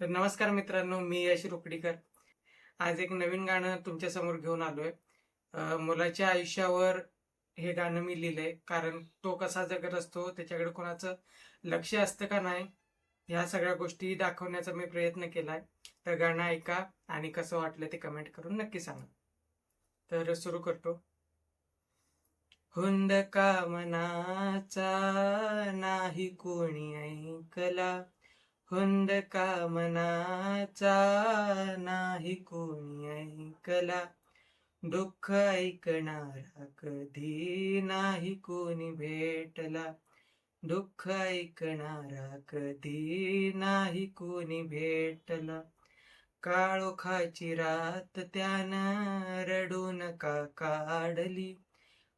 तर नमस्कार मित्रांनो, मी यश रोकडीकर. आज एक नवीन गाणं तुमच्या समोर घेऊन आलोय. मुलाच्या आयुष्यावर हे गाणं मी लिहिलंय, कारण तो कसा जगत असतो, त्याच्याकडे कोणाचं लक्ष असतं का नाही, ह्या सगळ्या गोष्टी दाखवण्याचा मी प्रयत्न केलाय. तर गाणं ऐका आणि कसं वाटलं ते कमेंट करून नक्की सांगा. तर सुरू करतो. हुंदका मनाचा नाही कोणी ऐकला, हुंदका मनाचा नाही कोणी ऐकला, दुःख ऐकणारा कधी नाही कोणी भेटला, दुःख ऐकणारा कधी नाही कोणी भेटला. काळोखाची रात त्यानं रडून का काढली,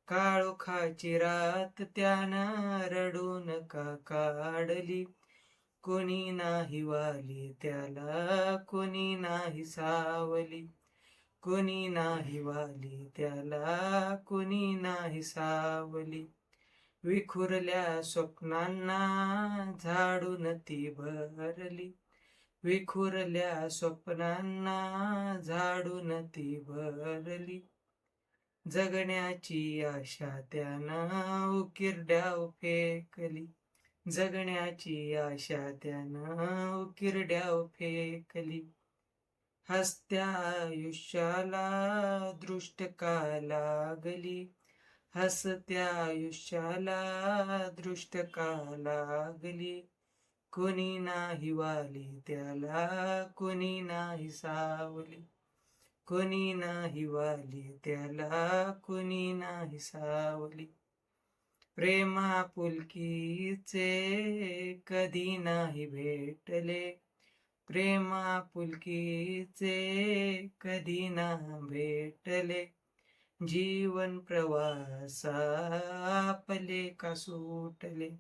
काळोखाची रात त्यानं रडून का काढली, कोणी नाही वाली त्याला, कोणी नाही सावली, कोणी नाही वाली त्याला, कोणी नाही सावली. विखुरल्या स्वप्नांना झाडून ती भरली, विखुरल्या स्वप्नांना झाडून ती भरली, जगण्याची आशा त्यानं उकिरड्याव फेकली, जगण्याची आशा त्यानं उकिरड्याव फेकली. हसत्या आयुष्याला दृष्ट का लागली, हसत्या आयुष्याला दृष्ट का लागली, कोणी नाही वाली त्याला, कोणी नाही सावली, कोणी नाही वाली त्याला, कोणी नाही सावली. प्रेमा पुलकीचे कधी नाही भेटले, प्रेमा पुलकीचे कधी ना भेटले, जीवन प्रवासा आपले का सुटले,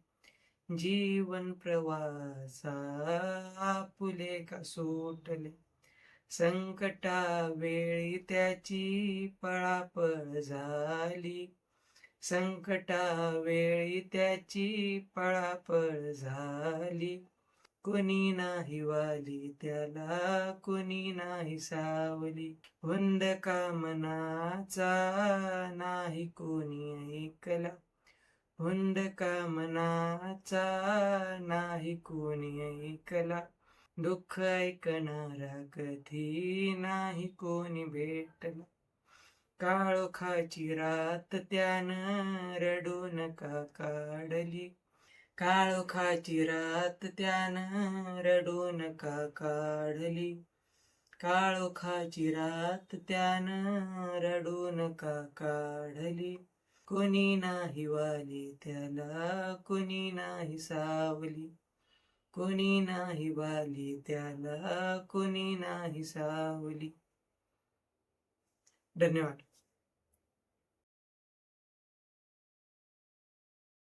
जीवन प्रवासा आपुले का सुटले. संकटावेळी त्याची पळापळ झाली, संकटावेळी त्याची पळापळ झाली, कोणी नाही वाली त्याला, कोणी नाही सावली, हुंदका मनाचा नाही कोणी ऐकला, हुंदका मनाचा नाही कोणी ऐकला, दुःख ऐकणारा कधी नाही कोणी भेटला. काळोखाची रात त्यानं रडून का काढली, काळोखाची रात त्यानं रडून का काढली, काळोखाची रात त्यानं रडून का काढली, कोणी नाही वाली त्याला, कोणी नाही सावली, कोणी नाही वाली त्याला, कोणी नाही सावली. धन्यवाद.